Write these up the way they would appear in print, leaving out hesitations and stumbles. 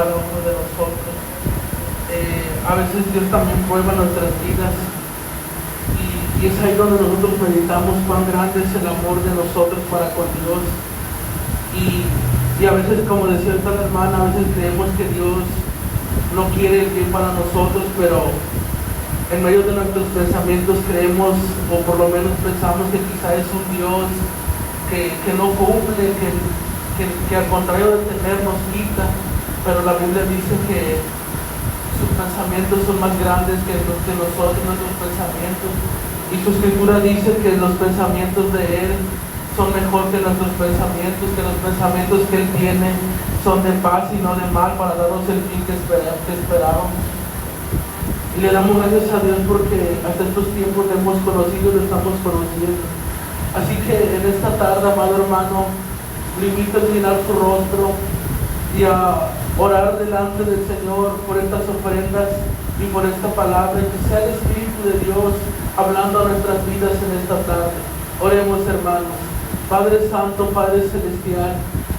cada uno de nosotros. A veces Dios también prueba nuestras vidas y es ahí donde nosotros meditamos cuán grande es el amor de nosotros para con Dios. Y a veces, como decía esta hermana, a veces creemos que Dios no quiere el bien para nosotros, pero en medio de nuestros pensamientos creemos, o por lo menos pensamos que quizá es un Dios que no cumple, que al contrario de tener nos quita, pero la Biblia dice que sus pensamientos son más grandes que nosotros, nuestros pensamientos, y su escritura dice que los pensamientos de Él son mejor que nuestros pensamientos, que los pensamientos que Él tiene son de paz y no de mal, para darnos el fin que esperábamos. Y le damos gracias a Dios porque hasta estos tiempos le hemos conocido y lo estamos conociendo. Así que en esta tarde, amado hermano, le invito a inclinar su rostro y a orar delante del Señor por estas ofrendas y por esta palabra, que sea el Espíritu de Dios hablando a nuestras vidas en esta tarde. Oremos, hermanos. Padre Santo, Padre Celestial,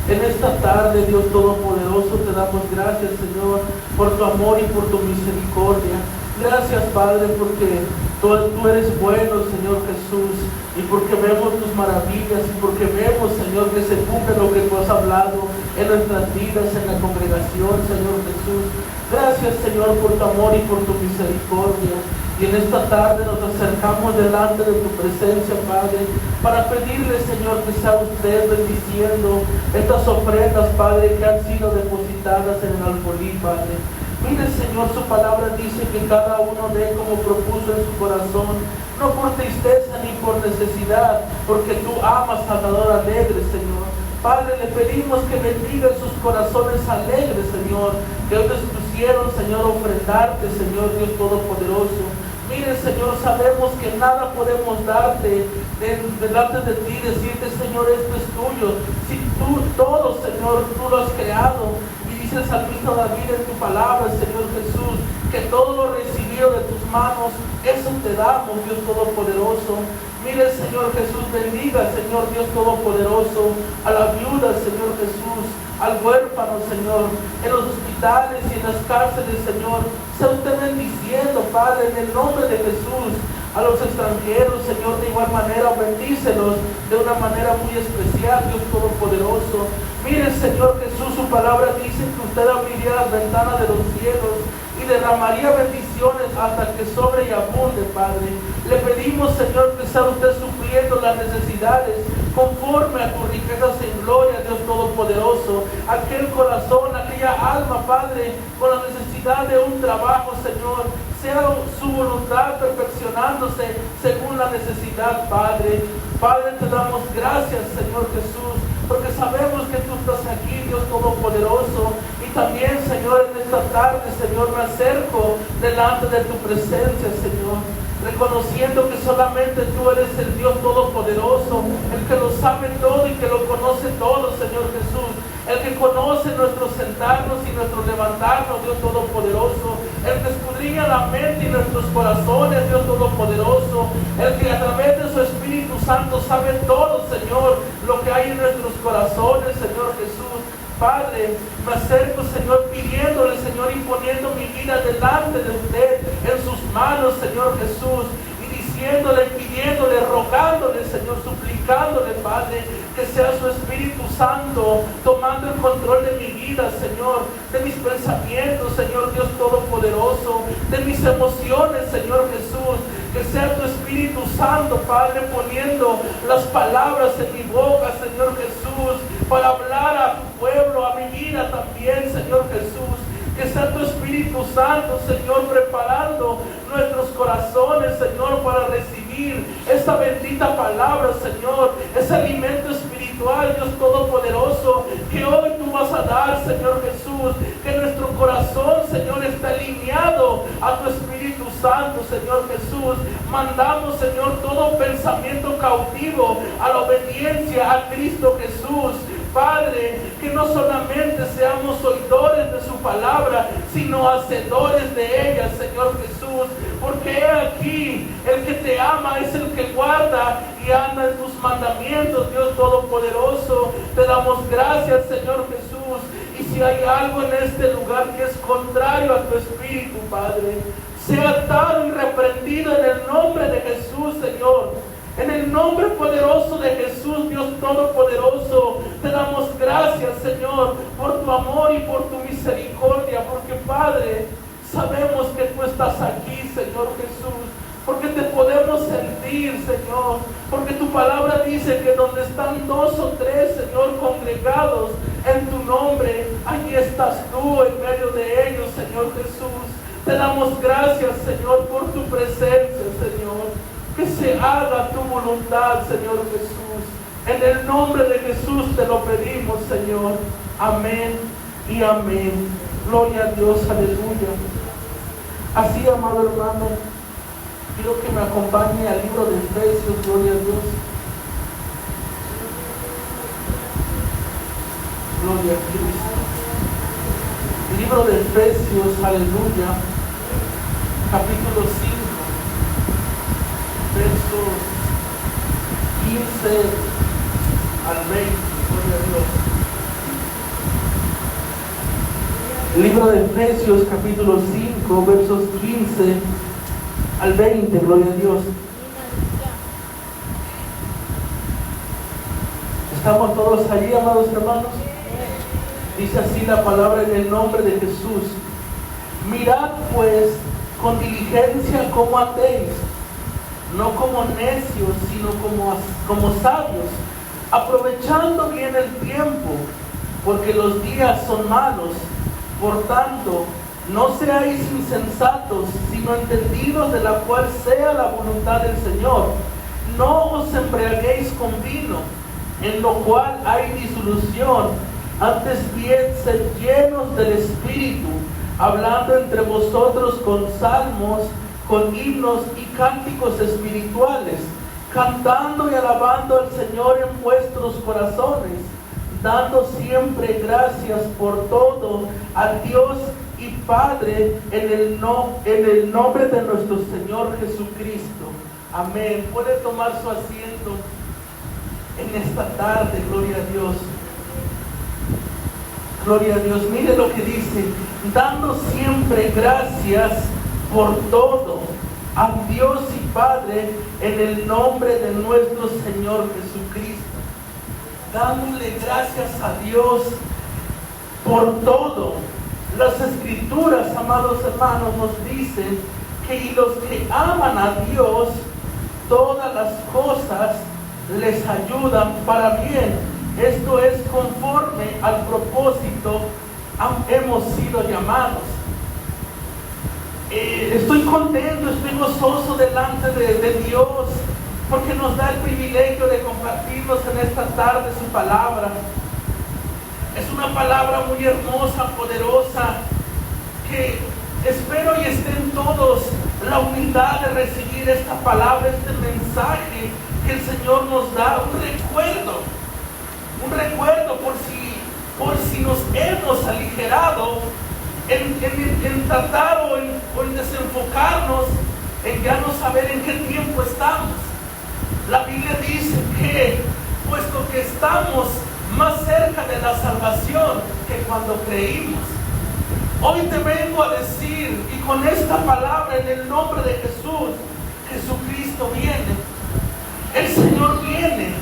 en esta tarde, Dios Todopoderoso, te damos gracias, Señor, por tu amor y por tu misericordia. Gracias, Padre, porque tú eres bueno, Señor Jesús, y porque vemos tus maravillas, y porque vemos, Señor, que se cumple lo que tú has hablado en nuestras vidas, en la congregación, Señor Jesús. Gracias, Señor, por tu amor y por tu misericordia. Y en esta tarde nos acercamos delante de tu presencia, Padre, para pedirle, Señor, que sea usted bendiciendo estas ofrendas, Padre, que han sido depositadas en el alfolí, Padre. Mire, Señor, su palabra dice que cada uno dé como propuso en su corazón, no por tristeza ni por necesidad, porque tú amas al dador alegre, Señor. Padre, le pedimos que bendiga sus corazones alegres, Señor, que hoy dispusieron, Señor, ofrendarte, Señor Dios Todopoderoso. Mire, Señor, sabemos que nada podemos darte delante de ti, decirte, Señor, esto es tuyo. Si tú, todo, Señor, tú lo has creado. Y dice el salmista David en tu palabra, Señor Jesús, que todo lo recibido de tus manos, eso te damos, Dios Todopoderoso. Mire, Señor Jesús, bendiga, Señor Dios Todopoderoso, a la viuda, Señor Jesús, al huérfano, Señor, en los hospitales y en las cárceles, Señor. Sea usted bendiciendo, Padre, en el nombre de Jesús, a los extranjeros, Señor, de igual manera, bendícelos de una manera muy especial, Dios Todopoderoso. Mire, Señor Jesús, su palabra dice que usted abriría las ventanas de los cielos y derramaría bendiciones hasta que sobre y abunde, Padre. Le pedimos, Señor, que sea usted supliendo las necesidades conforme a tus riquezas en gloria, Dios Todopoderoso. Aquel corazón, aquella alma, Padre, con la necesidad de un trabajo, Señor, sea su voluntad perfeccionándose según la necesidad, Padre. Padre, te damos gracias, Señor Jesús, porque sabemos que tú estás aquí, Dios Todopoderoso. Y también, Señor, en esta tarde, Señor, me acerco delante de tu presencia, Señor, reconociendo que solamente tú eres el Dios Todopoderoso, el que lo sabe todo y que lo conoce todo, Señor Jesús, el que conoce nuestros sentarnos y nuestros levantarnos, Dios Todopoderoso, el que escudriña la mente y nuestros corazones, Dios Todopoderoso, el que a través de su Espíritu Santo sabe todo, Señor, lo que hay en nuestros corazones, Señor Jesús. Padre, me acerco, Señor, pidiéndole, Señor, y poniendo mi vida delante de usted, en sus manos, Señor Jesús, y diciéndole, pidiéndole, rogándole, Señor, suplicándole, Padre, que sea su Espíritu Santo tomando el control de mi vida, Señor, de mis pensamientos, Señor Dios Todopoderoso, de mis emociones, Señor Jesús. Que sea tu Espíritu Santo, Padre, poniendo las palabras en mi boca, Señor Jesús, para hablar a tu pueblo, a mi vida también, Señor Jesús. Que sea tu Espíritu Santo, Señor, preparando nuestros corazones, Señor, para recibir esa bendita palabra, Señor, ese alimento espiritual, Dios Todopoderoso, que hoy tú vas a dar, Señor Jesús. Que nuestro corazón, Señor, esté alineado a tu Espíritu Santo, Señor Jesús. Mandamos, Señor, todo pensamiento cautivo a la obediencia a Cristo Jesús. Padre, que no solamente seamos oidores de su palabra, sino hacedores de ella, Señor Jesús. Porque he aquí, el que te ama es el que guarda y anda en tus mandamientos, Dios Todopoderoso. Te damos gracias, Señor Jesús. Y si hay algo en este lugar que es contrario a tu espíritu, Padre, sea atado y reprendido en el nombre de Jesús, Señor. En el nombre poderoso de Jesús, Dios Todopoderoso, te damos gracias, Señor, por tu amor y por tu misericordia, porque, Padre, sabemos que tú estás aquí, Señor Jesús, porque te podemos sentir, Señor, porque tu palabra dice que donde están 2 o 3, Señor, congregados en tu nombre, allí estás tú en medio de ellos, Señor Jesús. Te damos gracias, Señor, por tu presencia, Señor. Que se haga tu voluntad, Señor Jesús. En el nombre de Jesús te lo pedimos, Señor. Amén y amén. Gloria a Dios, aleluya. Así, amado hermano, quiero que me acompañe al libro de Efesios, gloria a Dios. Gloria a Cristo. Libro de Efesios, aleluya. Capítulo 5. Versos 15 al 20, gloria a Dios. Libro de Efesios, capítulo 5, versos 15 al 20, gloria a Dios. ¿Estamos todos allí, amados hermanos? Dice así la palabra en el nombre de Jesús. Mirad pues con diligencia cómo andéis, no como necios, sino como sabios, aprovechando bien el tiempo, porque los días son malos. Por tanto, no seáis insensatos, sino entendidos de la cual sea la voluntad del Señor. No os embriaguéis con vino, en lo cual hay disolución, antes bien sed llenos del Espíritu, hablando entre vosotros con salmos, con himnos y cánticos espirituales, cantando y alabando al Señor en vuestros corazones, dando siempre gracias por todo al Dios y Padre en el nombre de nuestro Señor Jesucristo. Amén. Puede tomar su asiento en esta tarde, gloria a Dios. Gloria a Dios. Mire lo que dice: dando siempre gracias por todo a Dios y Padre en el nombre de nuestro Señor Jesucristo. Dándole gracias a Dios por todo. Las Escrituras, amados hermanos, nos dicen que y los que aman a Dios, todas las cosas les ayudan para bien. Esto es conforme al propósito hemos sido llamados. Estoy contento, estoy gozoso delante de Dios, porque nos da el privilegio de compartirnos en esta tarde su palabra. Es una palabra muy hermosa, poderosa, que espero y estén todos la humildad de recibir esta palabra, este mensaje que el Señor nos da, un recuerdo por si nos hemos aligerado en tratar o en desenfocarnos, en ya no saber en qué tiempo estamos. La Biblia dice que, puesto que estamos más cerca de la salvación que cuando creímos, hoy te vengo a decir, y con esta palabra en el nombre de Jesús, Jesucristo viene, el Señor viene,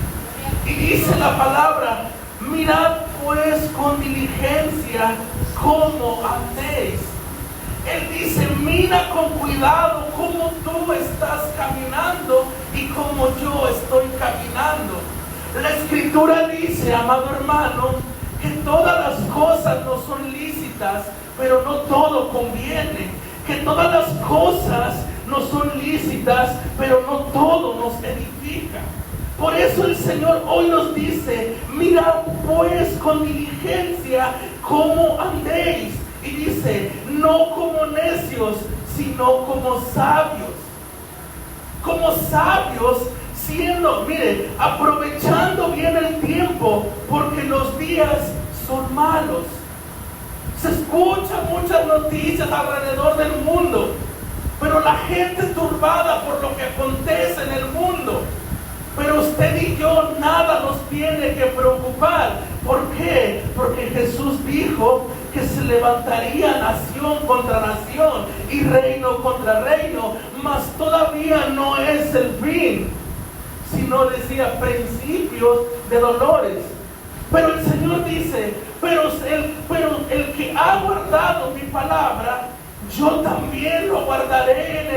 y dice la palabra: mirad pues con diligencia cómo andéis. Él dice: mira con cuidado cómo tú estás caminando y cómo yo estoy caminando. La Escritura dice, amado hermano, que todas las cosas no son lícitas, pero no todo conviene. Que todas las cosas no son lícitas, pero no todo nos edifica. Por eso el Señor hoy nos dice: mirad pues con diligencia cómo andéis. Y dice: no como necios, sino como sabios. Como sabios, siendo, mire, aprovechando bien el tiempo, porque los días son malos. Se escuchan muchas noticias alrededor del mundo, pero la gente turbada por lo que acontece en el mundo. Pero usted y yo nada nos tiene que preocupar, ¿Por qué? Porque Jesús dijo que se levantaría nación contra nación y reino contra reino, mas todavía no es el fin, sino decía principios de dolores. Pero el Señor dice, pero el que ha guardado mi palabra, yo también lo guardaré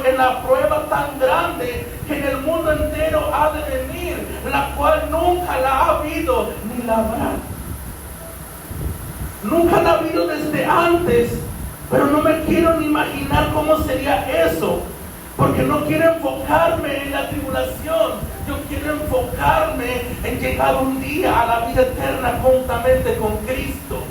en la prueba tan grande que en el mundo entero ha de venir, la cual nunca la ha habido ni la habrá. Nunca la ha habido desde antes, pero no me quiero ni imaginar cómo sería eso, porque no quiero enfocarme en la tribulación. Yo quiero enfocarme en llegar un día a la vida eterna juntamente con Cristo.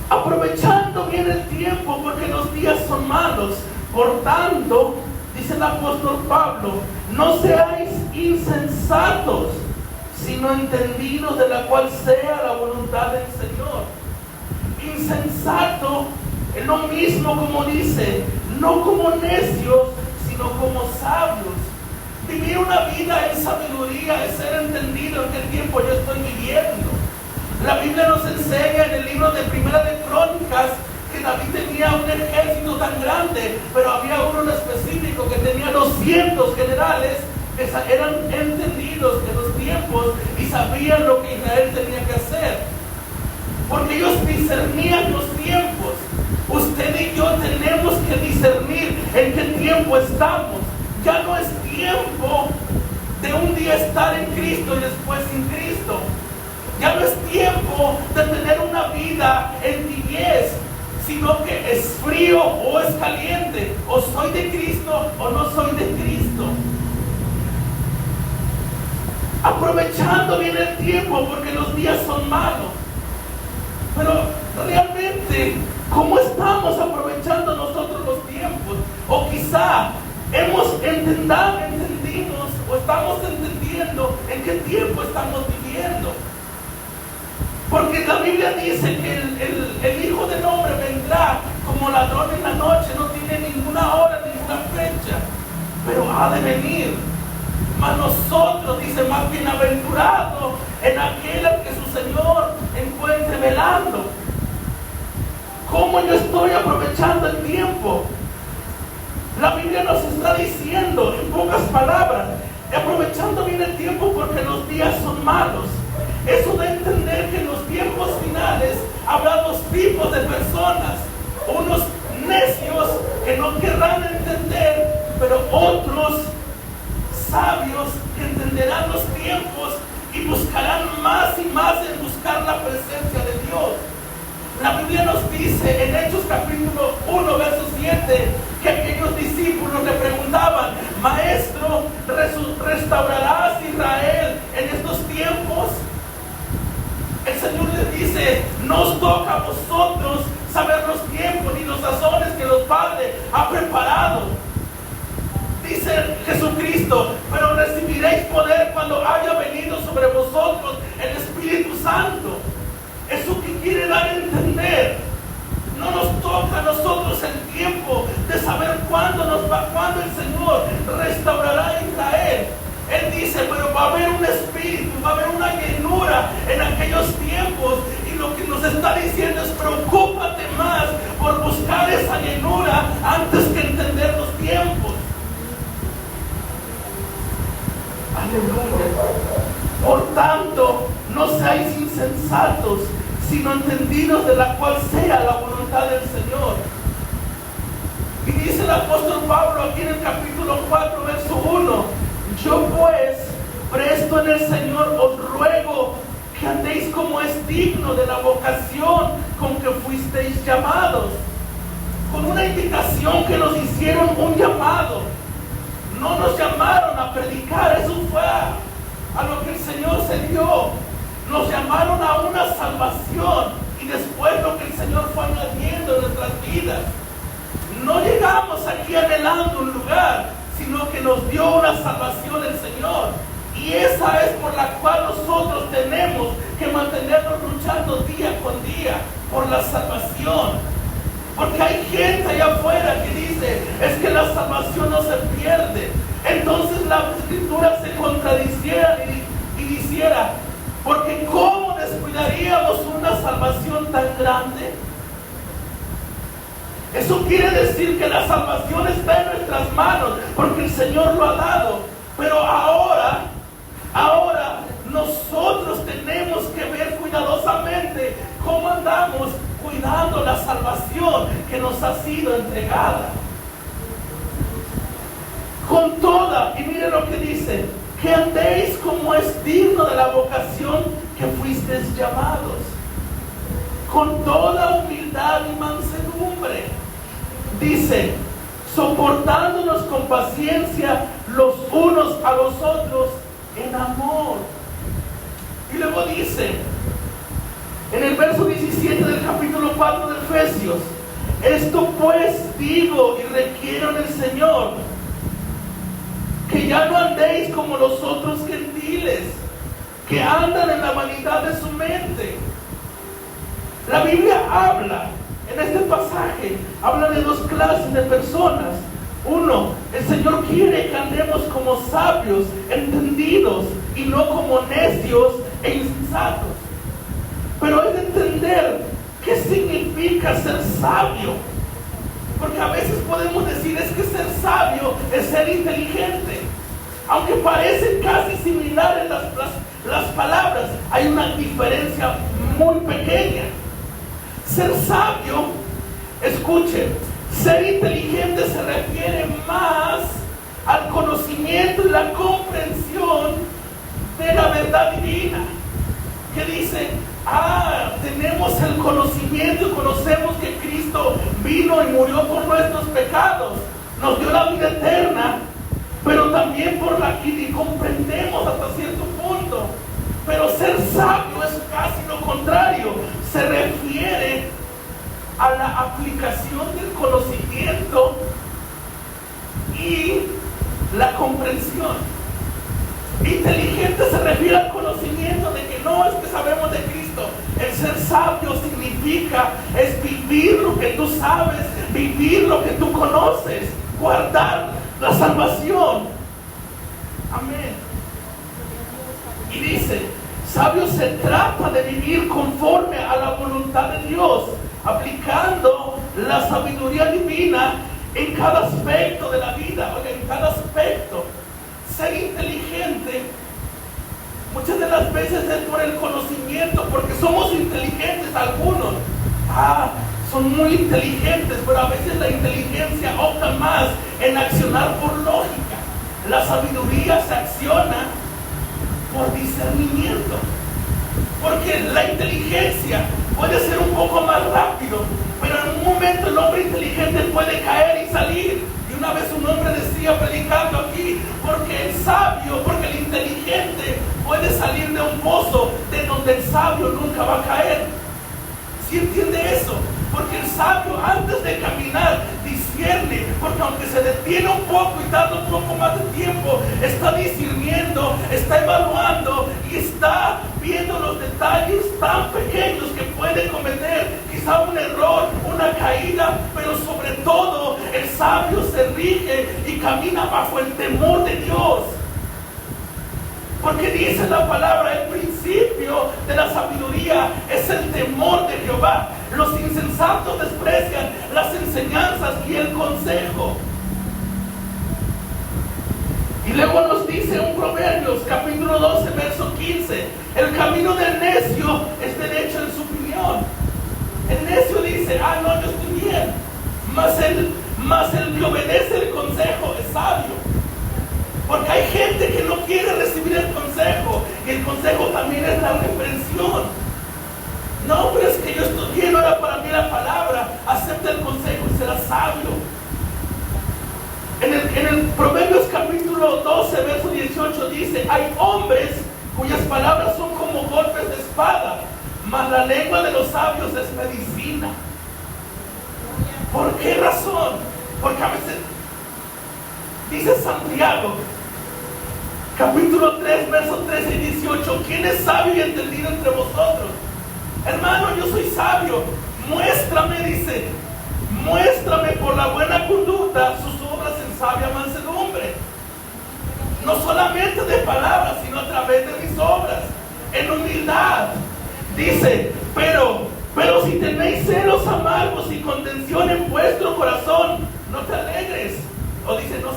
Aprovechando bien el tiempo, porque los días son malos. Por tanto, dice el apóstol Pablo, no seáis insensatos, sino entendidos de la cual sea la voluntad del Señor. Insensato es lo mismo, como dice, no como necios, sino como sabios. Vivir una vida en sabiduría es ser entendido en qué tiempo yo estoy viviendo. La Biblia nos enseña en el libro de Primera de Crónicas que David tenía un ejército tan grande, pero había uno en específico que tenía 200 generales que eran entendidos en los tiempos y sabían lo que Israel tenía que hacer, porque ellos discernían los tiempos. Usted y yo tenemos que discernir en qué tiempo estamos. Ya no es tiempo de un día estar en Cristo y después sin Cristo. Ya no es tiempo de tener una vida en tibieza, sino que es frío o es caliente, o soy de Cristo o no soy de Cristo. Aprovechando bien el tiempo, porque los días son malos. Pero realmente, ¿cómo estamos aprovechando nosotros los tiempos? O quizá entendimos o estamos entendiendo en qué tiempo estamos viviendo. Porque la Biblia dice que el Hijo del Hombre vendrá como ladrón en la noche, no tiene ninguna hora, ninguna fecha, pero ha de venir. Mas nosotros, dice, más bienaventurado en aquel al que su Señor encuentre velando. ¿Cómo yo estoy aprovechando el tiempo? La Biblia nos está diciendo, en pocas palabras, aprovechando bien el tiempo porque los días son malos. Eso de entender que en los tiempos finales habrá dos tipos de personas. Unos necios que no querrán entender, pero otros sabios que entenderán los tiempos y buscarán más y más en buscar la presencia de Dios. La Biblia nos dice en Hechos capítulo 1, verso 7, que aquellos discípulos le preguntaban: Maestro, ¿restaurarás Israel en estos tiempos? El Señor les dice: no os toca a vosotros saber los tiempos ni los sazones que los padres han preparado. Dice Jesucristo: pero recibiréis poder cuando haya venido sobre vosotros el Espíritu Santo. Eso que quiere dar a entender. No nos toca a nosotros el tiempo de saber cuándo el Señor restaurará a Israel. Él dice: pero va a haber un espíritu, va a haber una llenura en aquellos tiempos. Y lo que nos está diciendo es: preocúpate más por buscar esa llenura antes que entender los tiempos. Aleluya. Por tanto, no seáis insensatos, sino entendidos de la cual sea la voluntad del Señor. Y dice el apóstol Pablo aquí en el capítulo 4, verso 1: yo pues, presto en el Señor, os ruego que andéis como es digno de la vocación con que fuisteis llamados. Con una indicación que nos hicieron un llamado. No nos llamaron a predicar, eso fue a lo que el Señor se dio. Nos llamaron a una salvación y después lo que el Señor fue añadiendo en nuestras vidas. No llegamos aquí anhelando un lugar, sino que nos dio una salvación el Señor. Y esa es por la cual nosotros tenemos que mantenernos luchando día con día por la salvación. Porque hay gente allá afuera que dice: es que la salvación no se pierde. Entonces la Escritura se contradiciera y dijera: Porque ¿cómo descuidaríamos una salvación tan grande? Eso quiere decir que la salvación está en nuestras manos, porque el Señor lo ha dado. Pero ahora nosotros tenemos que ver cuidadosamente cómo andamos cuidando la salvación que nos ha sido entregada. Con toda, y mire lo que dice, que andéis como es digno de la vocación que fuisteis llamados, con toda humildad y mansedumbre. Dice, soportándonos con paciencia los unos a los otros en amor. Y luego dice, en el verso 17 del capítulo 4 de Efesios, esto pues digo y requiero en el Señor, que ya no andéis como los otros gentiles, que andan en la vanidad de su mente. La Biblia habla, en este pasaje, habla de dos clases de personas. Uno, el Señor quiere que andemos como sabios, entendidos, y no como necios e insensatos. Pero hay de entender qué significa ser sabio. Porque a veces podemos decir, es que ser sabio es ser inteligente. Aunque parecen casi similares las palabras, hay una diferencia muy pequeña. Ser sabio, escuchen, ser inteligente se refiere más al conocimiento y la comprensión de la verdad divina. Que dice, tenemos el conocimiento y conocemos que Cristo vino y murió por nuestros pecados, nos dio la vida eterna, pero también por la que y comprendemos hasta cierto punto. Pero ser sabio es casi lo contrario, se refiere a la aplicación del conocimiento y la comprensión. Inteligente se refiere al conocimiento de que no es que sabemos de Cristo. El ser sabio significa es vivir lo que tú sabes, vivir lo que tú conoces, guardar la salvación. Amén. Y dice, sabio se trata de vivir conforme a la voluntad de Dios, aplicando la sabiduría divina en cada aspecto de la vida, en cada aspecto. Ser inteligente muchas de las veces es por el conocimiento, porque somos inteligentes algunos. Son muy inteligentes, pero a veces la inteligencia opta más en accionar por lógica. La sabiduría se acciona por discernimiento, porque la inteligencia puede ser un poco más rápido, pero en un momento el hombre inteligente puede caer y salir. Y una vez un hombre decía predicando aquí, porque el inteligente puede salir de un pozo de donde el sabio nunca va a caer. ¿Sí entiende eso? Porque el sabio antes de caminar discierne, porque aunque se detiene un poco y tarda un poco más de tiempo, está discerniendo, está evaluando y está viendo los detalles tan pequeños que puede cometer, quizá un error, una caída, pero sobre todo el sabio se rige y camina bajo el temor de Dios. Porque dice la palabra, el principio de la sabiduría es el temor de Jehová. Los insensatos desprecian las enseñanzas y el consejo. Y luego nos dice un Proverbios, capítulo 12, verso 15, el camino del necio es derecho en su opinión. El necio dice, no, yo estoy bien. Mas el que obedece el consejo es sabio. Porque hay gente que no quiere recibir el consejo, y el consejo también es la reprensión. No, pero es que yo estudié, no era para mí la palabra. Acepta el consejo y será sabio. En el Proverbios capítulo 12, verso 18 dice, hay hombres cuyas palabras son como golpes de espada, mas la lengua de los sabios es medicina. ¿Por qué razón? Porque a veces dice Santiago, capítulo 3, versos 13 y 18, ¿quién es sabio y entendido entre vosotros? Hermano, yo soy sabio. Muéstrame, dice, muéstrame por la buena conducta sus obras en sabia mansedumbre. No solamente de palabras, sino a través de mis obras. en humildad. Dice, pero si tenéis celos amargos y contención en vuestro corazón, no te alegres. O dice, no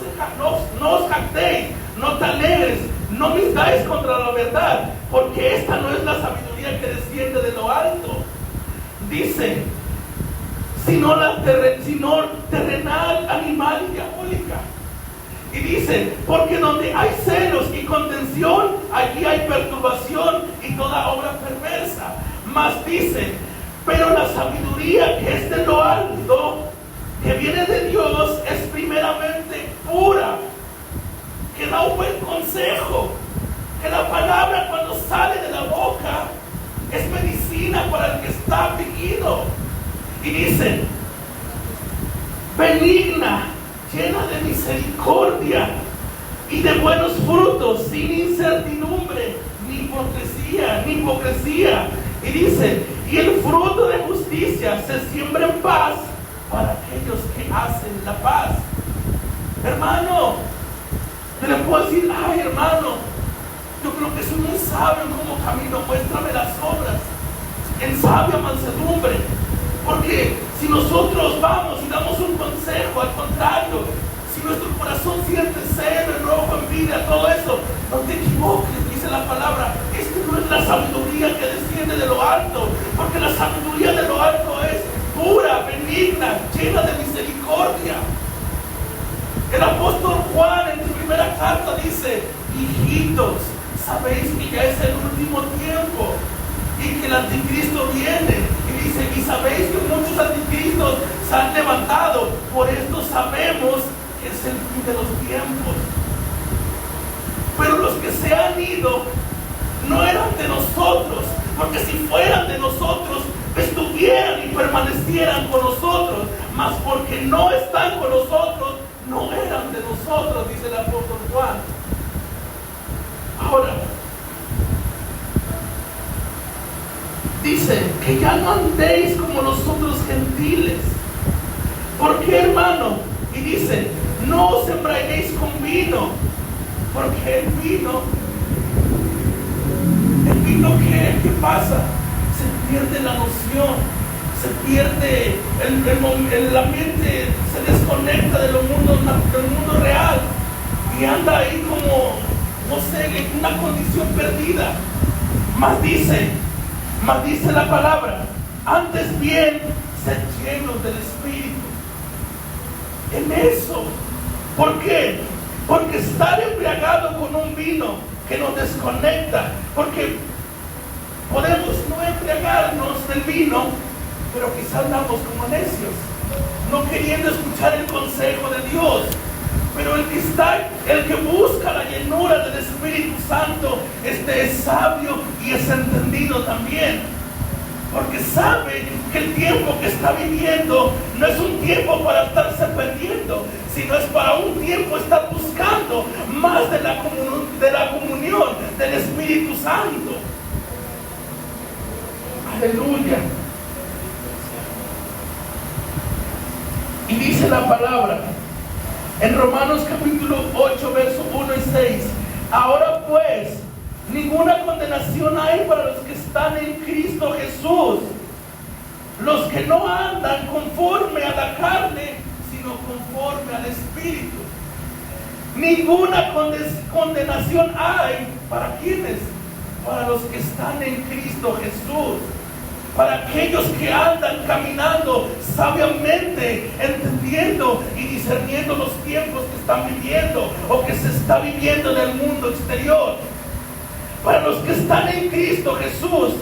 os jactéis, no te alegres, no mintáis contra la verdad, porque esta no es la sabiduría que desciende de lo alto. Dice, sino terrenal, animal y diabólica. Y dice, porque donde hay celos y contención, allí hay perturbación y toda obra perversa. Mas dice, pero la sabiduría que es de lo alto, que viene de Dios, es primeramente pura, que da un buen consejo, que la palabra cuando sale de la boca es medicina para el que está afligido. Y dice, benigna, llena de misericordia y de buenos frutos, sin incertidumbre, ni hipocresía. Y dice, y el fruto de justicia se siembra en paz para aquellos que hacen la paz. Hermano, yo le puedo decir, ay hermano, yo creo que soy muy sabio en cómo camino, muéstrame las obras en sabia mansedumbre. Porque si nosotros vamos y damos un consejo, al contrario, si nuestro corazón siente celo, enojo, envidia, todo eso, no te equivoques, dice la palabra. Esta no es la sabiduría que desciende de lo alto, porque la sabiduría de lo alto es pura, benigna, llena de misericordia. El apóstol Juan en su primera carta dice, hijitos, sabéis que ya es el último tiempo y que el anticristo viene. Y dice, y sabéis que muchos anticristos se han levantado, por esto sabemos que es el fin de los tiempos. Pero los que se han ido no eran de nosotros, porque si fueran de nosotros, estuvieran y permanecieran con nosotros, mas porque no están con nosotros, no eran de nosotros, dice el apóstol Juan. Ahora, dice que ya no andéis como los otros gentiles. ¿Por qué, hermano? Y dice, no os embriaguéis con vino, porque el vino, ¿qué pasa? Se pierde la noción, se pierde la mente, se desconecta del mundo real y anda ahí como, no sé, en una condición perdida. Mas dice la palabra, antes bien, sed llenos del Espíritu. En eso, ¿por qué? Porque estar embriagado con un vino que nos desconecta, porque podemos no embriagarnos del vino, pero quizás andamos como necios, no queriendo escuchar el consejo de Dios. Pero el que busca la llenura del Espíritu Santo, es sabio y es entendido también, porque sabe que el tiempo que está viviendo no es un tiempo para estarse perdiendo, sino es para un tiempo estar buscando más de la comunión del Espíritu Santo. Aleluya. Y dice la palabra en Romanos capítulo 8, verso 1 y 6. Ahora pues, ninguna condenación hay para los que están en Cristo Jesús, los que no andan conforme a la carne, sino conforme al Espíritu. Ninguna condenación hay para quienes, para los que están en Cristo Jesús, para aquellos que andan caminando sabiamente, entendiendo y discerniendo los tiempos que están viviendo o que se está viviendo en el mundo exterior. Para los que están en Cristo Jesús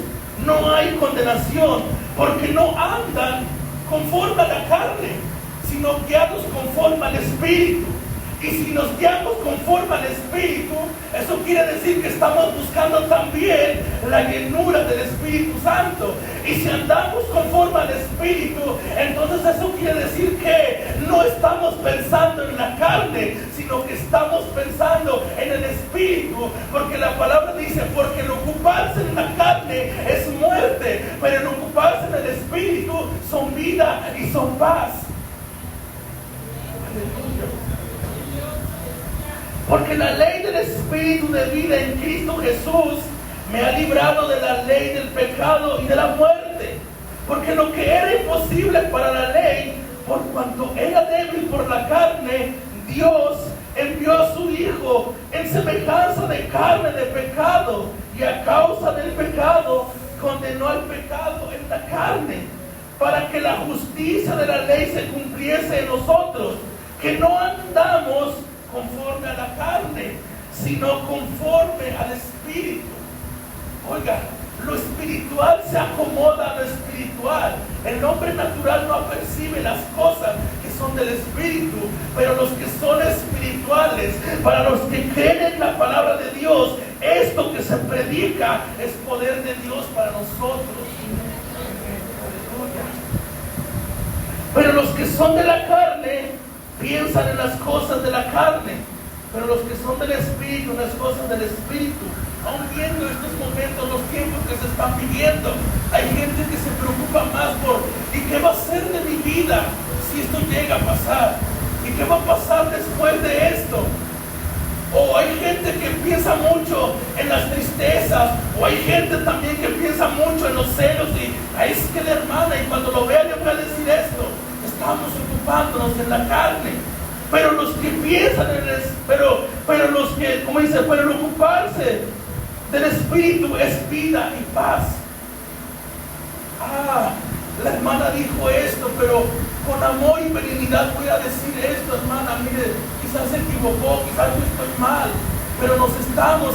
no hay condenación, porque no andan conforme a la carne, sino guiados conforme al Espíritu. Y si nos guiamos conforme al Espíritu, eso quiere decir que estamos buscando también la llenura del Espíritu Santo. Y si andamos conforme al Espíritu, entonces eso quiere decir que no estamos pensando en la carne, sino que estamos pensando en el Espíritu. Porque la palabra dice, porque el ocuparse en la carne es muerte, pero el ocuparse en el Espíritu son vida y son paz. Aleluya. Porque la ley del Espíritu de vida en Cristo Jesús me ha librado de la ley del pecado y de la muerte. Porque lo que era imposible para la ley, por cuanto era débil por la carne, Dios envió a su Hijo en semejanza de carne de pecado, y a causa del pecado condenó al pecado en la carne, para que la justicia de la ley se cumpliese en nosotros, que no andamos conforme a la carne, sino conforme al Espíritu. Oiga, lo espiritual se acomoda a lo espiritual. El hombre natural no apercibe las cosas que son del Espíritu, pero los que son espirituales, para los que creen en la palabra de Dios, esto que se predica es poder de Dios para nosotros. Pero los que son de la carne piensan en las cosas de la carne, pero los que son del Espíritu, en las cosas del Espíritu. Aún viendo estos momentos, los tiempos que se están viviendo, hay gente que se preocupa más por ¿y qué va a ser de mi vida si esto llega a pasar? ¿Y qué va a pasar después de esto? O hay gente que piensa mucho en las tristezas, o hay gente también que piensa mucho en los celos y es que la hermana, y cuando lo vea le voy a decir esto. Estamos ocupándonos en la carne. Pero los que piensan en el pero los que, como dice, pueden ocuparse del Espíritu es vida y paz. La hermana dijo esto, pero con amor y benignidad voy a decir esto, hermana. Mire, quizás se equivocó, quizás yo estoy mal, pero nos estamos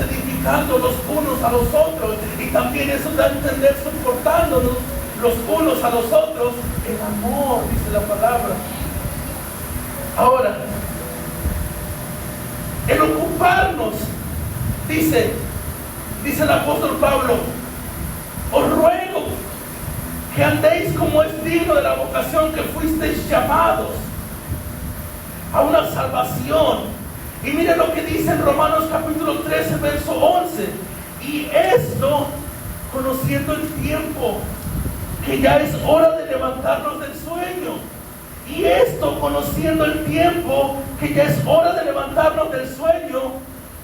edificando los unos a los otros, y también eso da a entender soportándonos los unos a los otros en amor, dice la palabra. Ahora, el ocuparnos, dice el apóstol Pablo, os ruego que andéis como es digno de la vocación que fuisteis llamados a una salvación. Y miren lo que dice en Romanos capítulo 13, verso 11. Y esto, conociendo el tiempo, que ya es hora de levantarnos del sueño. Y esto, conociendo el tiempo, que ya es hora de levantarnos del sueño,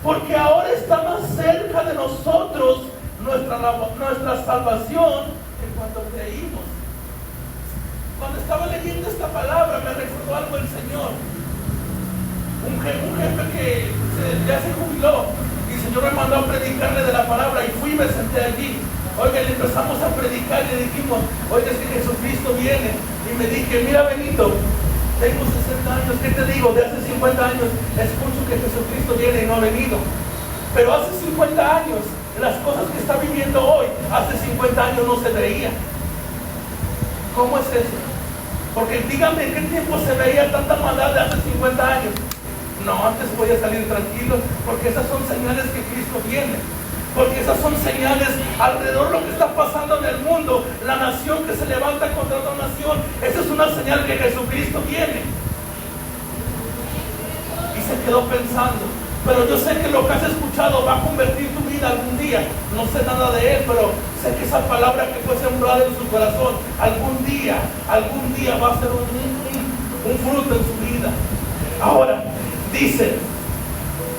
porque ahora está más cerca de nosotros nuestra salvación que cuando creímos. Cuando estaba leyendo esta palabra me recordó algo el Señor. Un jefe que ya se jubiló, y el Señor me mandó a predicarle de la palabra, y fui y me senté allí. Oiga, le empezamos a predicar y le dijimos, oiga, es que Jesucristo viene. Y me dije, mira Benito, tengo 60 años, ¿qué te digo? De hace 50 años escucho que Jesucristo viene y no ha venido. Pero hace 50 años, las cosas que está viviendo hoy, hace 50 años no se veía. ¿Cómo es eso? Porque dígame, ¿en qué tiempo se veía tanta maldad de hace 50 años? No, antes voy a salir tranquilo, porque esas son señales que Cristo viene. Porque esas son señales alrededor de lo que está pasando en el mundo. La nación que se levanta contra otra nación, esa es una señal que Jesucristo viene. Y se quedó pensando, pero yo sé que lo que has escuchado va a convertir tu vida algún día. No sé nada de él, pero sé que esa palabra que fue sembrada en su corazón, algún día va a ser un fruto en su vida. Ahora, dice,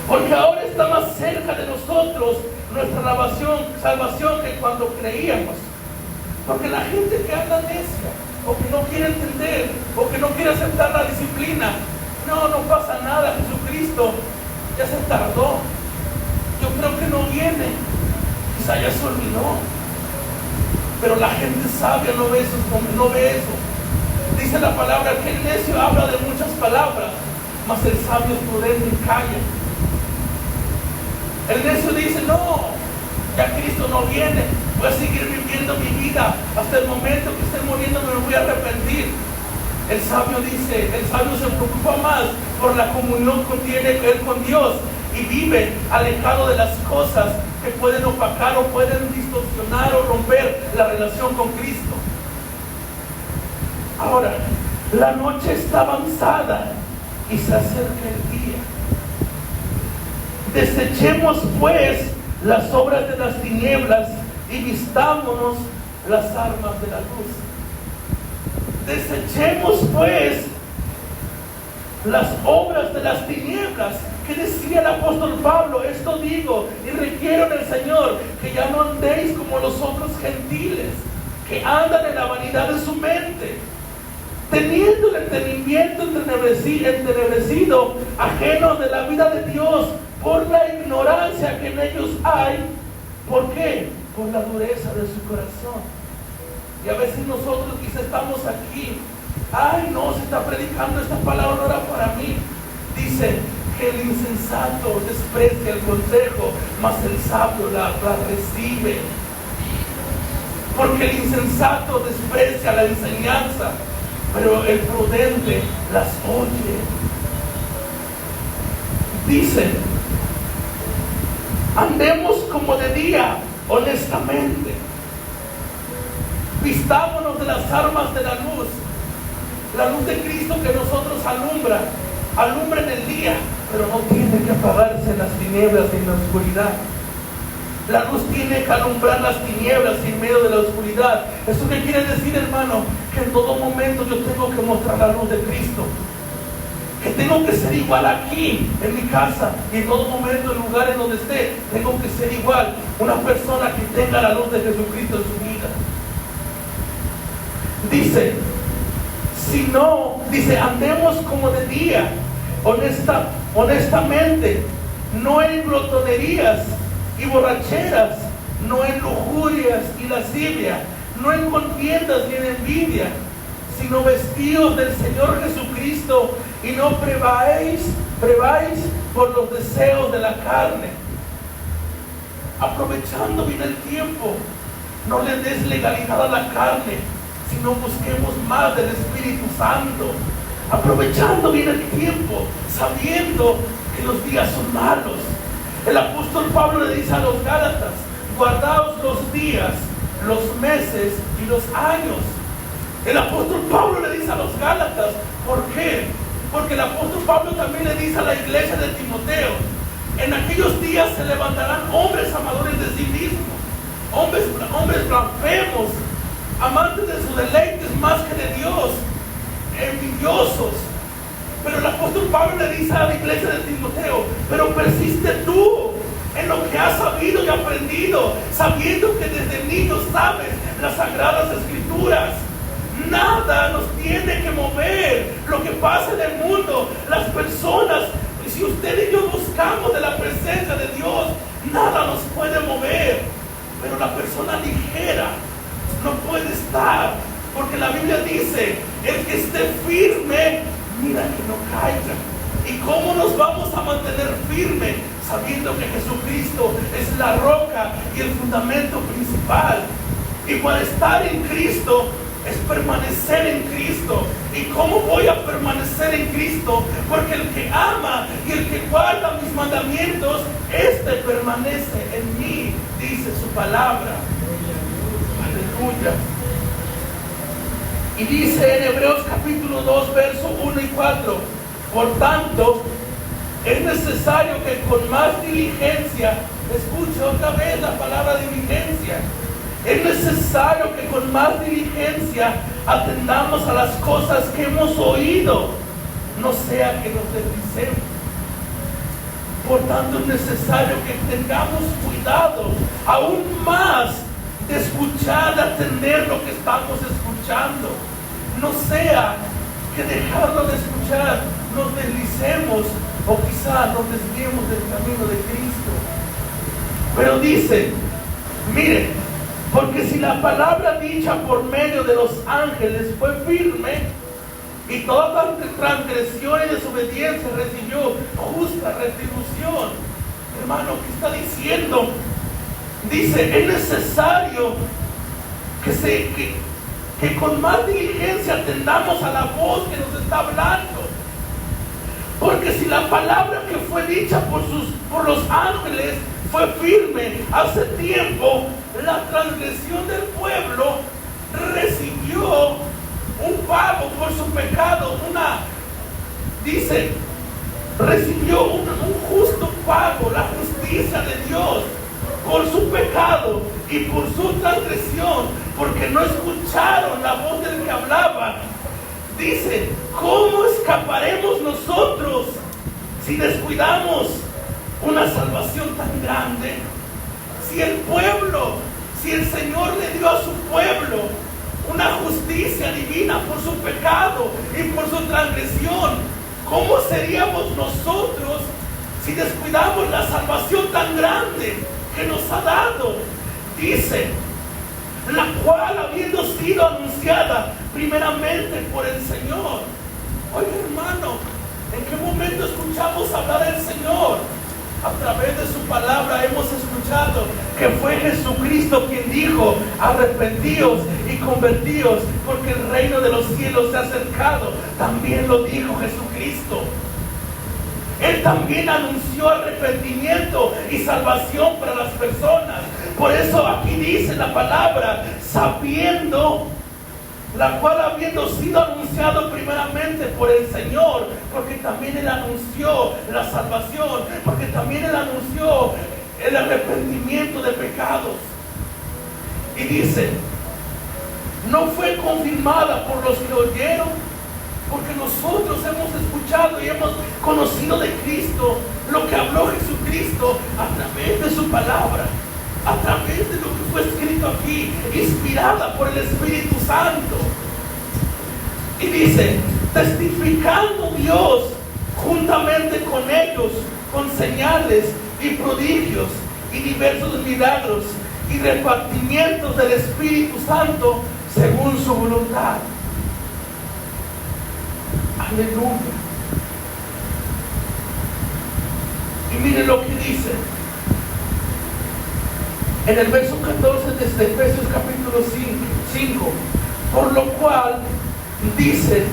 porque ahora está más cerca de nosotros nuestra salvación que cuando creíamos. Porque la gente que anda necia, o que no quiere entender, o que no quiere aceptar la disciplina, no pasa nada, Jesucristo ya se tardó, yo creo que no viene, quizá ya se olvidó. Pero la gente sabia no ve eso. Dice la palabra que el necio habla de muchas palabras, mas el sabio es prudente y calla. El necio dice, no, ya Cristo no viene, voy a seguir viviendo mi vida hasta el momento que esté muriendo, me voy a arrepentir. El sabio se preocupa más por la comunión que tiene él con Dios, y vive alejado de las cosas que pueden opacar o pueden distorsionar o romper la relación con Cristo. Ahora, la noche está avanzada y se acerca el día. Desechemos pues las obras de las tinieblas y vistámonos las armas de la luz. Desechemos pues las obras de las tinieblas. ¿Qué decía el apóstol Pablo? Esto digo y requiero en el Señor, que ya no andéis como los otros gentiles, que andan en la vanidad de su mente, teniendo el entendimiento entenebrecido, ajenos de la vida de Dios, por la ignorancia que en ellos hay. ¿Por qué? Por la dureza de su corazón. Y a veces nosotros quizás estamos aquí, ay no, se está predicando esta palabra, no era para mí. Dice que el insensato desprecia el consejo, mas el sabio la recibe. Porque el insensato desprecia la enseñanza, pero el prudente las oye. Dice, andemos como de día, honestamente. Vistámonos de las armas de la luz de Cristo que nosotros alumbra en el día, pero no tiene que apagarse en las tinieblas ni en la oscuridad. La luz tiene que alumbrar las tinieblas en medio de la oscuridad. ¿Eso qué quiere decir, hermano? Que en todo momento yo tengo que mostrar la luz de Cristo. Que tengo que ser igual aquí, en mi casa, y en todo momento, en lugar en donde esté, tengo que ser igual. Una persona que tenga la luz de Jesucristo en su vida. Dice, andemos como de día, honestamente, no en glotonerías y borracheras, no en lujurias y lascivia, no en contiendas ni en envidia, sino vestidos del Señor Jesucristo, y no preváis por los deseos de la carne. Aprovechando bien el tiempo, no le des legalidad a la carne, sino busquemos más del Espíritu Santo. Aprovechando bien el tiempo, sabiendo que los días son malos. El apóstol Pablo le dice a los Gálatas, guardaos los días, los meses y los años. El apóstol Pablo le dice a los Gálatas, ¿por qué? Porque el apóstol Pablo también le dice a la iglesia de Timoteo, en aquellos días se levantarán hombres amadores de sí mismos, hombres blasfemos, amantes de sus deleites más que de Dios, envidiosos. Pero el apóstol Pablo le dice a la iglesia de Timoteo, pero persiste tú en lo que has sabido y aprendido, sabiendo que desde niño sabes las sagradas escrituras. Nada nos tiene que mover lo que pasa en el mundo, las personas. Si usted y yo buscamos de la presencia de Dios, nada nos puede mover. Pero la persona ligera no puede estar, porque la Biblia dice, el que esté firme, mira que no caiga. ¿Y cómo nos vamos a mantener firmes? Sabiendo que Jesucristo es la roca y el fundamento principal. Y para estar en Cristo es permanecer en Cristo. ¿Y cómo voy a permanecer en Cristo? Porque el que ama y el que guarda mis mandamientos, este permanece en mí, dice su palabra. Aleluya. Y dice en Hebreos capítulo 2, verso 1 y 4, por tanto, es necesario que con más diligencia, escuche otra vez la palabra diligencia, es necesario que con más diligencia atendamos a las cosas que hemos oído, no sea que nos deslicemos. Por tanto, es necesario que tengamos cuidado aún más de escuchar, de atender lo que estamos escuchando. No sea que dejando de escuchar nos deslicemos o quizá nos desviemos del camino de Cristo. Pero dice, miren, porque si la palabra dicha por medio de los ángeles fue firme, y toda transgresión y desobediencia recibió justa retribución. Hermano, ¿qué está diciendo? Dice, es necesario que con más diligencia atendamos a la voz que nos está hablando. Porque si la palabra que fue dicha por los ángeles fue firme hace tiempo, la transgresión del pueblo recibió un pago por su pecado, recibió un justo pago, la justicia de Dios por su pecado y por su transgresión, porque no escucharon la voz del que hablaba. Dice, ¿cómo escaparemos nosotros Si descuidamos una salvación tan grande, si el Señor le dio a su pueblo una justicia divina por su pecado y por su transgresión, ¿cómo seríamos nosotros si descuidamos la salvación tan grande que nos ha dado? Dice, la cual habiendo sido anunciada primeramente por el Señor. Oye, hermano, ¿en qué momento escuchamos hablar del Señor? A través de su palabra hemos escuchado que fue Jesucristo quien dijo: arrepentíos y convertíos, porque el reino de los cielos se ha acercado. También lo dijo Jesucristo. Él también anunció arrepentimiento y salvación para las personas. Por eso aquí dice la palabra, sabiendo, la cual habiendo sido anunciado primeramente por el Señor, porque también Él anunció la salvación, porque también Él anunció el arrepentimiento de pecados. Y dice, no fue confirmada por los que oyeron, porque nosotros hemos escuchado y hemos conocido de Cristo lo que habló Jesucristo a través de su palabra, a través de lo que fue escrito aquí, inspirada por el Espíritu Santo. Y dice, testificando Dios juntamente con ellos, con señales y prodigios y diversos milagros y repartimientos del Espíritu Santo según su voluntad. Aleluya. Y mire lo que dice en el verso 14 de Efesios capítulo 5. Por lo cual dice,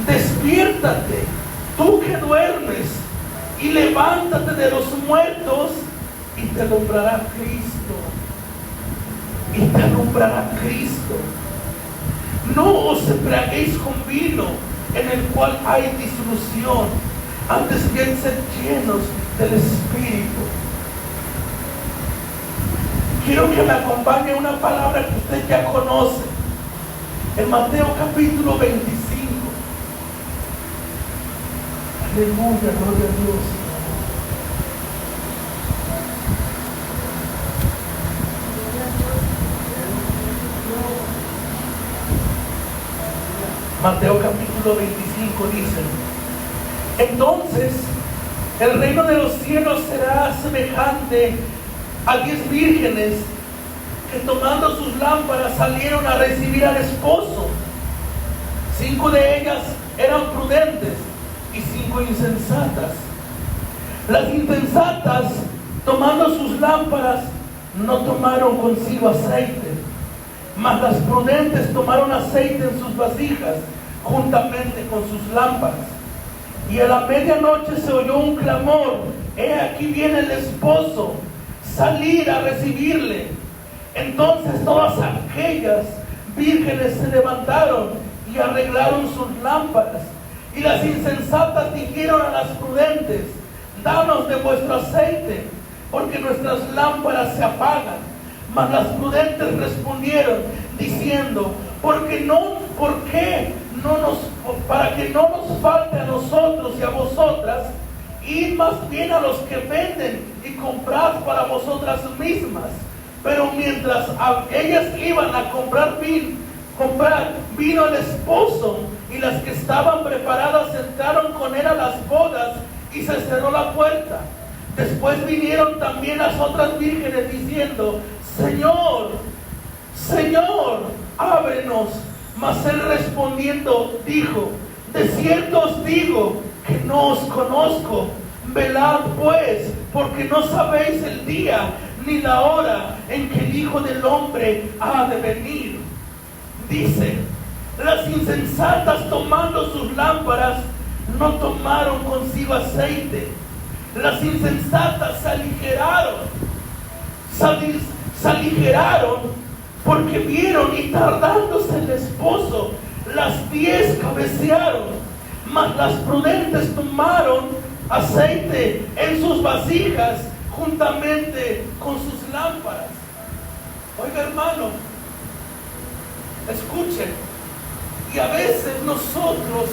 despiértate, tú que duermes, y levántate de los muertos, y te alumbrará Cristo. Y te alumbrará Cristo. No os embriaguéis con vino, en el cual hay disolución, antes bien sed llenos del Espíritu. Quiero que me acompañe una palabra que usted ya conoce, en Mateo capítulo 25. Aleluya, gloria a Dios. Mateo capítulo 25 dice, entonces el reino de los cielos será semejante a 10 vírgenes que tomando sus lámparas salieron a recibir al esposo. 5 de ellas eran prudentes y 5 insensatas. Las insensatas, tomando sus lámparas, no tomaron consigo aceite, mas las prudentes tomaron aceite en sus vasijas juntamente con sus lámparas. Y a la medianoche se oyó un clamor: he aquí viene el esposo, salir a recibirle. Entonces todas aquellas vírgenes se levantaron y arreglaron sus lámparas. Y las insensatas dijeron a las prudentes: danos de vuestro aceite, porque nuestras lámparas se apagan. Mas las prudentes respondieron diciendo: para que no nos falte a nosotros y a vosotras, id más bien a los que venden y comprad para vosotras mismas. Pero mientras ellas iban a comprar vino el esposo, y las que estaban preparadas entraron con él a las bodas, y se cerró la puerta. Después vinieron también las otras vírgenes diciendo: Señor, Señor, ábrenos. Mas él respondiendo dijo: de cierto os digo que no os conozco. Velad pues, porque no sabéis el día ni la hora en que el Hijo del Hombre ha de venir. Dice: las insensatas tomando sus lámparas no tomaron consigo aceite. Las insensatas se aligeraron porque vieron, y tardándose el esposo, las 10 cabecearon. Mas las prudentes tomaron aceite en sus vasijas juntamente con sus lámparas. Oiga, hermano, escuchen. Y a veces nosotros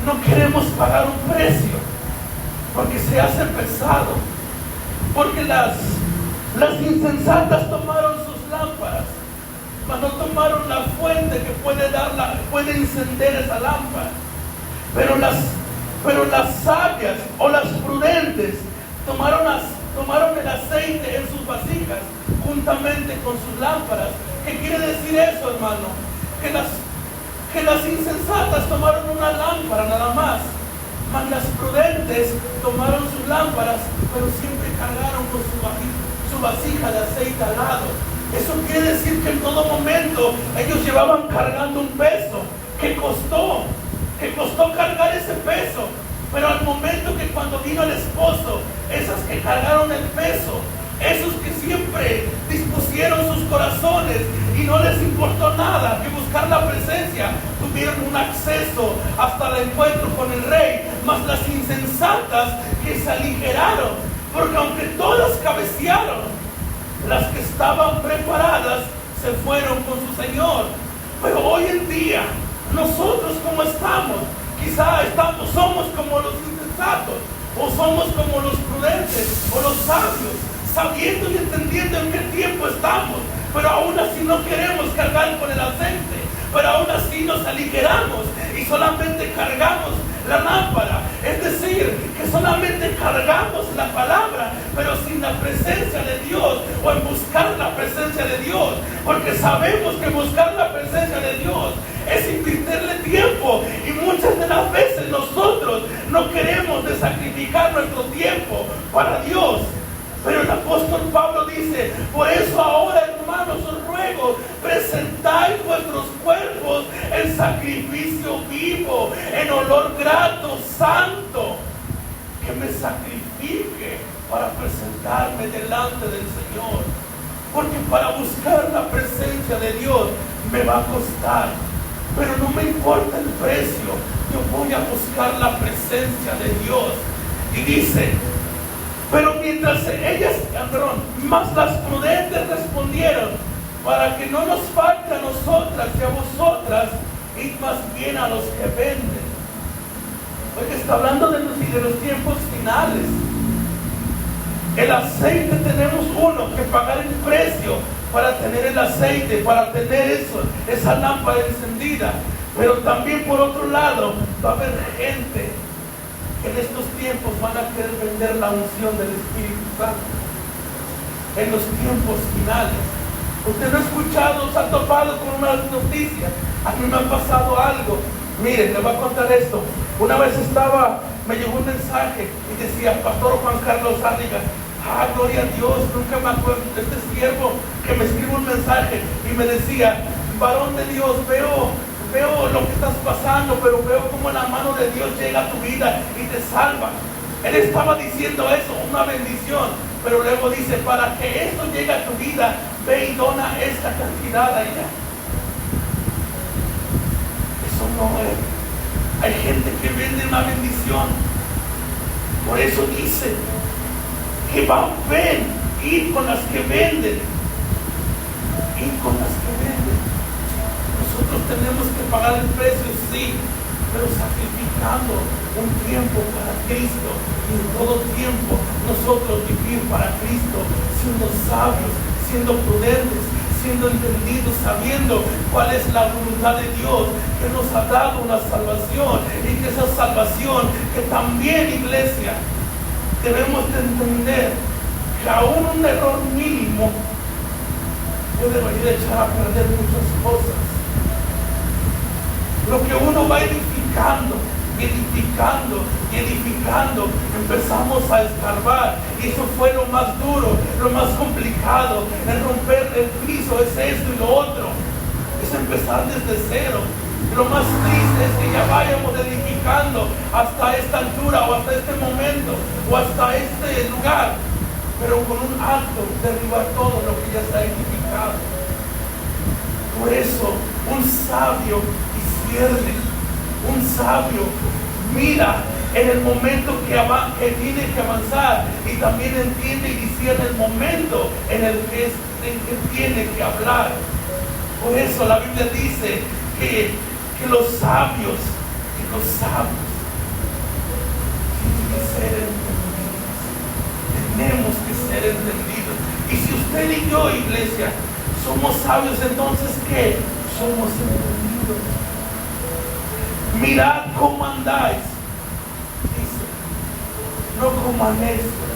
no queremos pagar un precio porque se hace pesado, porque las insensatas tomaron sus lámparas, mas no tomaron la fuente que puede encender esa lámpara. Pero las sabias o las prudentes tomaron el aceite en sus vasijas juntamente con sus lámparas. ¿Qué quiere decir eso, hermano? Que las insensatas tomaron una lámpara nada más, mas las prudentes tomaron sus lámparas, pero siempre cargaron con su vasija de aceite al lado. Eso quiere decir que en todo momento ellos llevaban cargando un peso que costó cargar ese peso. Pero al momento que cuando vino el esposo, esas que cargaron el peso, esos que siempre dispusieron sus corazones y no les importó nada que buscar la presencia, tuvieron un acceso hasta el encuentro con el rey. Mas las insensatas que se aligeraron, porque aunque todas cabecearon, las que estaban preparadas se fueron con su Señor. Pero hoy en día, nosotros como estamos, quizá somos como los insensatos, o somos como los prudentes, o los sabios, sabiendo y entendiendo en qué tiempo estamos, pero aún así no queremos cargar con el aceite, pero aún así nos aligeramos y solamente cargamos la lámpara. Es decir, que solamente cargamos la palabra, pero sin la presencia de Dios, o en buscar la presencia de Dios, porque sabemos que buscar la presencia de Dios es invertirle tiempo, y muchas de las veces nosotros no queremos de sacrificar nuestro tiempo para Dios. Pero el apóstol Pablo dice: por eso ahora, hermanos, os ruego, presentáis vuestros cuerpos en sacrificio vivo, en olor grato, santo, que me sacrifique para presentarme delante del Señor. Porque para buscar la presencia de Dios me va a costar, pero no me importa el precio, yo voy a buscar la presencia de Dios. Y dice: pero mientras más las prudentes respondieron: para que no nos falte a nosotras y a vosotras, id más bien a los que venden. Porque está hablando de los tiempos finales. El aceite, tenemos uno que pagar el precio para tener el aceite, para tener esa lámpara encendida. Pero también, por otro lado, va a haber gente que en estos tiempos van a querer vender la unción del Espíritu Santo. En los tiempos finales, usted no ha escuchado, se ha topado con una noticia. A mí me ha pasado algo. Miren, le voy a contar esto. Una vez me llegó un mensaje y decía: Pastor Juan Carlos Zárriga, gloria a Dios, nunca me acuerdo de este siervo que me escribe un mensaje y me decía: varón de Dios, veo lo que estás pasando, pero veo cómo la mano de Dios llega a tu vida y te salva. Él estaba diciendo eso, una bendición, pero luego dice: para que esto llegue a tu vida, ve y dona esta cantidad allá. Eso no es. Hay gente que vende una bendición. Por eso dice que ven, ir con las que venden, ir con las que venden. Nosotros tenemos que pagar el precio, sí, pero sacrificando un tiempo para Cristo, y en todo tiempo nosotros vivir para Cristo, siendo sabios, siendo prudentes, siendo entendidos, sabiendo cuál es la voluntad de Dios, que nos ha dado una salvación, y que esa salvación, que también, iglesia, debemos de entender que aún un error mínimo puede venir a echar a perder muchas cosas. Lo que uno va edificando, empezamos a escarbar, y eso fue lo más duro, lo más complicado. El romper el piso es esto y lo otro, es empezar desde cero. Lo más triste es que ya vayamos edificando hasta esta altura, o hasta este momento, o hasta este lugar, pero con un acto derribar todo lo que ya está edificado. Por eso un sabio discierne, un sabio mira en el momento que tiene que avanzar, y también entiende y discierne el momento en el que tiene que hablar. Por eso la Biblia dice que los sabios tienen que ser tenemos que ser entendidos. Y si usted y yo, iglesia, somos sabios, entonces ¿qué? Somos entendidos. Mirad cómo andáis, dice, no como necios,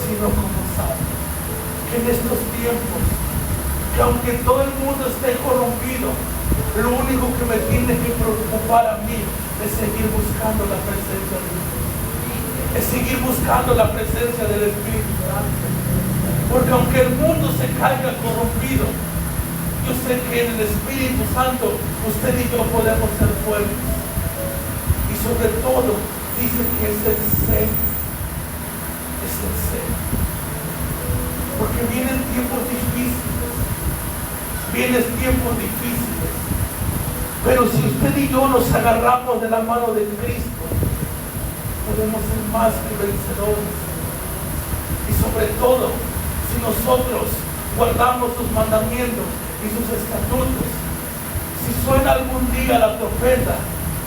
sino como sabios. Que en estos tiempos, que aunque todo el mundo esté corrompido, lo único que me tiene que preocupar a mí es seguir buscando la presencia de Dios, es seguir buscando la presencia del Espíritu Santo. Porque aunque el mundo se caiga corrompido, yo sé que en el Espíritu Santo usted y yo podemos ser fuertes. Y sobre todo dice que es el ser, es el ser. Porque vienen tiempos difíciles, vienen tiempos difíciles. Pero si usted y yo nos agarramos de la mano de Cristo, podemos ser más que vencedores. Y sobre todo, si nosotros guardamos sus mandamientos y sus estatutos, si suena algún día la trompeta,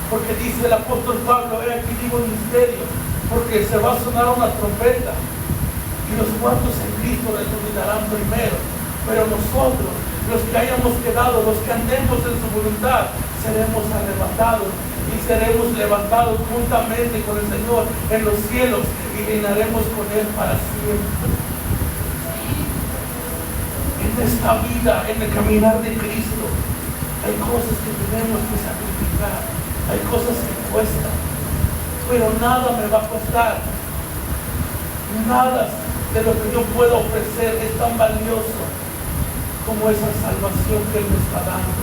porque dice el apóstol Pablo, aquí digo el misterio, porque se va a sonar una trompeta y los muertos en Cristo resucitarán primero, pero nosotros, los que hayamos quedado, los que andemos en su voluntad, seremos arrebatados y seremos levantados juntamente con el Señor en los cielos y reinaremos con Él para siempre. En esta vida, en el caminar de Cristo, hay cosas que tenemos que sacrificar, hay cosas que cuestan, pero nada me va a costar. Nada de lo que yo puedo ofrecer es tan valioso como esa salvación que Él me está dando.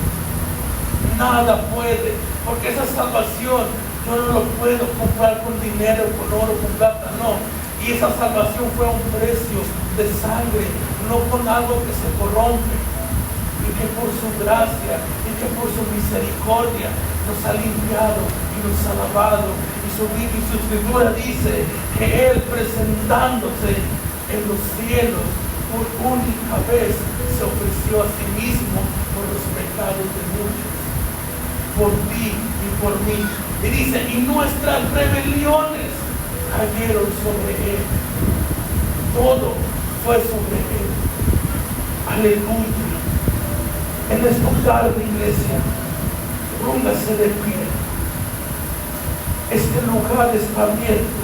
Nada puede, porque esa salvación yo no lo puedo comprar con dinero, con oro, con plata, no. Y esa salvación fue a un precio de sangre, no con algo que se corrompe. Y que por su gracia y que por su misericordia nos ha limpiado y nos ha lavado. Y su escritura dice que Él, presentándose en los cielos por única vez, se ofreció a sí mismo por los pecados de muchos, por ti y por mí. Y dice, y nuestras rebeliones cayeron sobre Él. Todo fue sobre Él. Aleluya. En esta tarde, iglesia, póngase de pie. Este lugar está abierto